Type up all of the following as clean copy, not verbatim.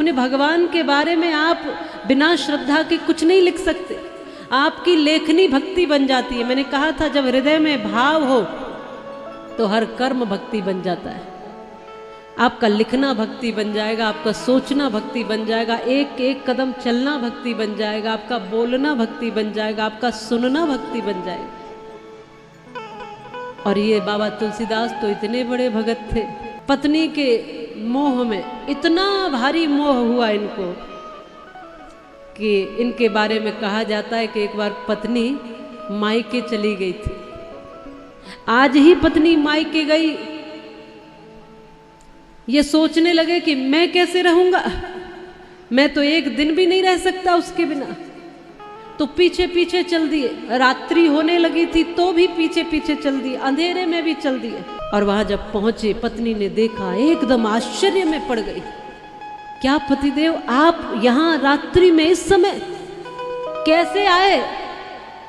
अपने भगवान के बारे में आप बिना श्रद्धा के कुछ नहीं लिख सकते। आपकी लेखनी भक्ति बन जाती है। मैंने कहा था जब हृदय में भाव हो तो हर कर्म भक्ति बन जाता है। आपका लिखना भक्ति बन जाएगा, आपका सोचना भक्ति बन जाएगा, एक एक कदम चलना भक्ति बन जाएगा, आपका बोलना भक्ति बन जाएगा, आपका सुनना भक्ति बन जाएगा। और ये बाबा तुलसीदास तो इतने बड़े भगत थे, पत्नी के मोह में इतना भारी मोह हुआ इनको कि इनके बारे में कहा जाता है कि एक बार पत्नी मायके चली गई थी। आज ही पत्नी मायके गई, ये सोचने लगे कि मैं कैसे रहूंगा, मैं तो एक दिन भी नहीं रह सकता उसके बिना। तो पीछे पीछे चल दिए, रात्रि होने लगी थी तो भी पीछे पीछे चल दिए, अंधेरे में भी चल दिए। और वहां जब पहुंचे पत्नी ने देखा, एकदम आश्चर्य में पड़ गई। क्या पतिदेव आप यहाँ रात्रि में इस समय कैसे आए?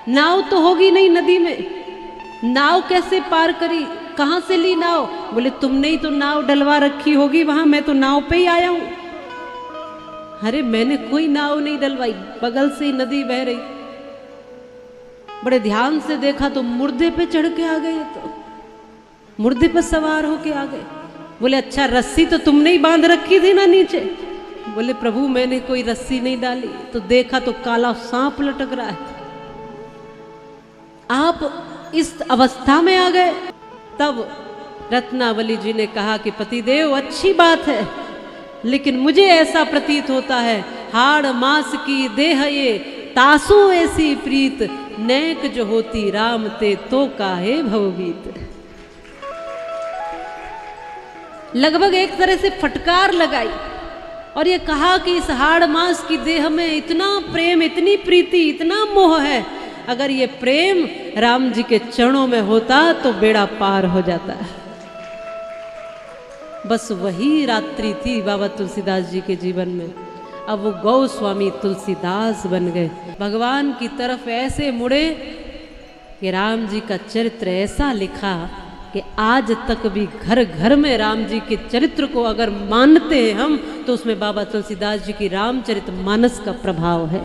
नाव तो होगी नहीं नदी में, नाव कैसे पार करी, कहां से ली नाव? बोले तुमने ही तो नाव डलवा रखी होगी वहां, मैं तो नाव पे ही आया हूं। अरे मैंने कोई नाव नहीं डलवाई, बगल से ही नदी बह रही। बड़े ध्यान से देखा तो मुर्दे पे चढ़ के आ गए, तो मुर्दे पे सवार होके आ गए। बोले अच्छा रस्सी तो तुमने ही बांध रखी थी ना नीचे? बोले प्रभु मैंने कोई रस्सी नहीं डाली। तो देखा तो काला सांप लटक रहा है। आप इस अवस्था में आ गए। तब रत्नावली जी ने कहा कि पतिदेव अच्छी बात है, लेकिन मुझे ऐसा प्रतीत होता है हाड़ मास की देह ये तासु ऐसी प्रीत, नेक जो होती राम ते तो काहे भवभीत। लगभग एक तरह से फटकार लगाई और ये कहा कि इस हाड़ मास की देह में इतना प्रेम, इतनी प्रीति, इतना मोह है, अगर ये प्रेम राम जी के चरणों में होता तो बेड़ा पार हो जाता है। बस वही रात्रि थी बाबा तुलसीदास जी के जीवन में। अब वो गोस्वामी तुलसीदास बन गए, भगवान की तरफ ऐसे मुड़े कि राम जी का चरित्र ऐसा लिखा कि आज तक भी घर घर में राम जी के चरित्र को अगर मानते हैं हम, तो उसमें बाबा तुलसीदास जी की रामचरितमानस का प्रभाव है।